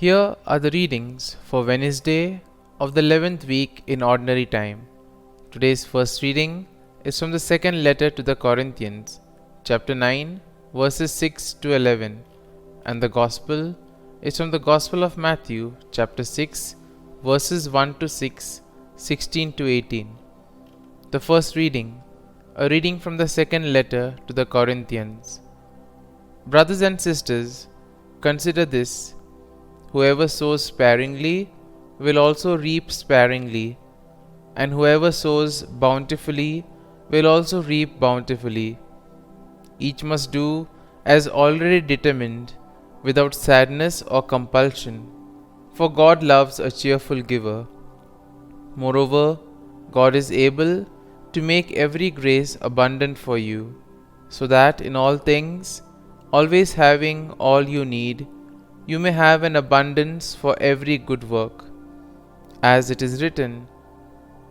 Here are the readings for Wednesday of the 11th week in Ordinary Time. Today's first reading is from the second letter to the Corinthians, chapter 9, verses 6 to 11, and the Gospel is from the Gospel of Matthew, chapter 6, verses 1 to 6, 16 to 18. The first reading, a reading from the second letter to the Corinthians. Brothers and sisters, consider this. Whoever sows sparingly will also reap sparingly, and whoever sows bountifully will also reap bountifully. Each must do as already determined, without sadness or compulsion, for God loves a cheerful giver. Moreover, God is able to make every grace abundant for you, so that in all things, always having all you need, you may have an abundance for every good work. As it is written,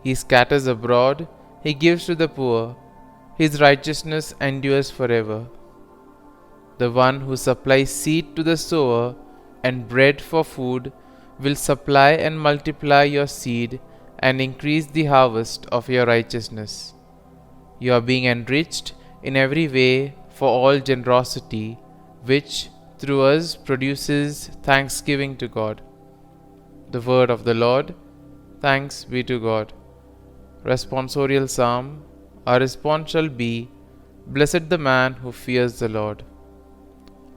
He scatters abroad, He gives to the poor, His righteousness endures forever. The one who supplies seed to the sower and bread for food will supply and multiply your seed and increase the harvest of your righteousness. You are being enriched in every way for all generosity, which through us produces thanksgiving to God. The word of the Lord. Thanks be to God. Responsorial Psalm. Our response shall be, Blessed the man who fears the Lord.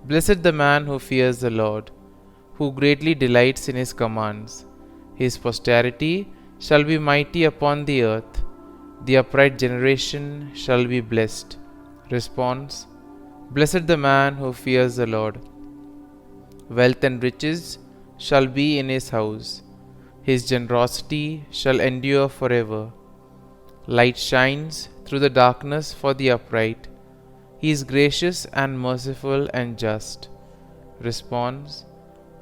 Blessed the man who fears the Lord, who greatly delights in His commands. His posterity shall be mighty upon the earth. The upright generation shall be blessed. Response. Blessed the man who fears the Lord. Wealth and riches shall be in his house. His generosity shall endure forever. Light shines through the darkness for the upright. He is gracious and merciful and just. Response.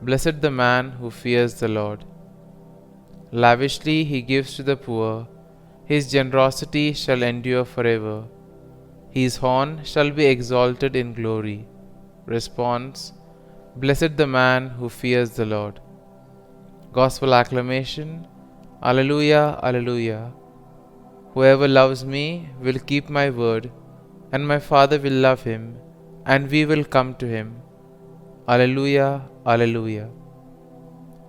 Blessed the man who fears the Lord. Lavishly he gives to the poor. His generosity shall endure forever. His horn shall be exalted in glory. Response. Blessed the man who fears the Lord. Gospel acclamation. Alleluia, Alleluia. Whoever loves me will keep my word, and my Father will love him, and we will come to him. Alleluia, Alleluia.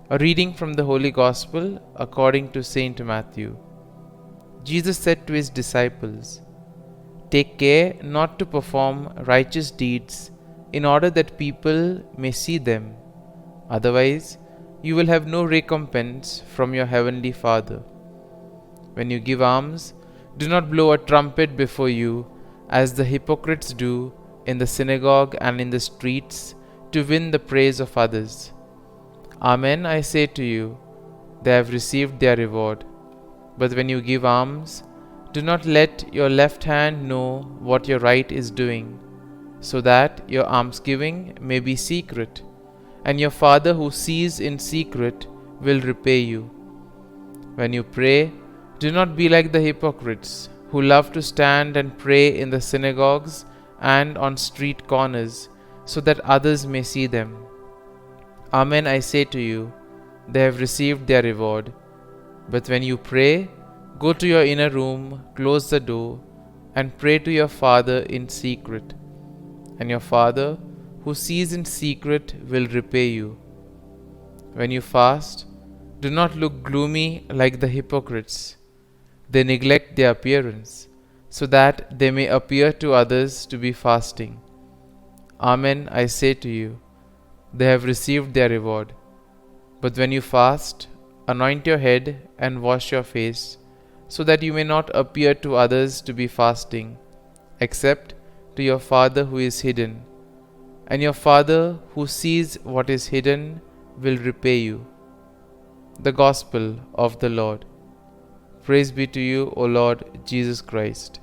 A reading from the Holy Gospel according to Saint Matthew. Jesus said to his disciples, Take care not to perform righteous deeds in order that people may see them. Otherwise, you will have no recompense from your heavenly Father. When you give alms, do not blow a trumpet before you, as the hypocrites do in the synagogue and in the streets, to win the praise of others. Amen, I say to you, they have received their reward. But when you give alms, do not let your left hand know what your right is doing, so that your almsgiving may be secret, and your Father who sees in secret will repay you. When you pray, do not be like the hypocrites, who love to stand and pray in the synagogues and on street corners, so that others may see them. Amen, I say to you, they have received their reward. But when you pray, go to your inner room, close the door, and pray to your Father in secret. And your Father, who sees in secret, will repay you. When you fast, do not look gloomy like the hypocrites. They neglect their appearance, so that they may appear to others to be fasting. Amen, I say to you, they have received their reward. But when you fast, anoint your head and wash your face, so that you may not appear to others to be fasting, except to your Father who is hidden. And your Father who sees what is hidden will repay you. The Gospel of the Lord. Praise be to you, O Lord Jesus Christ.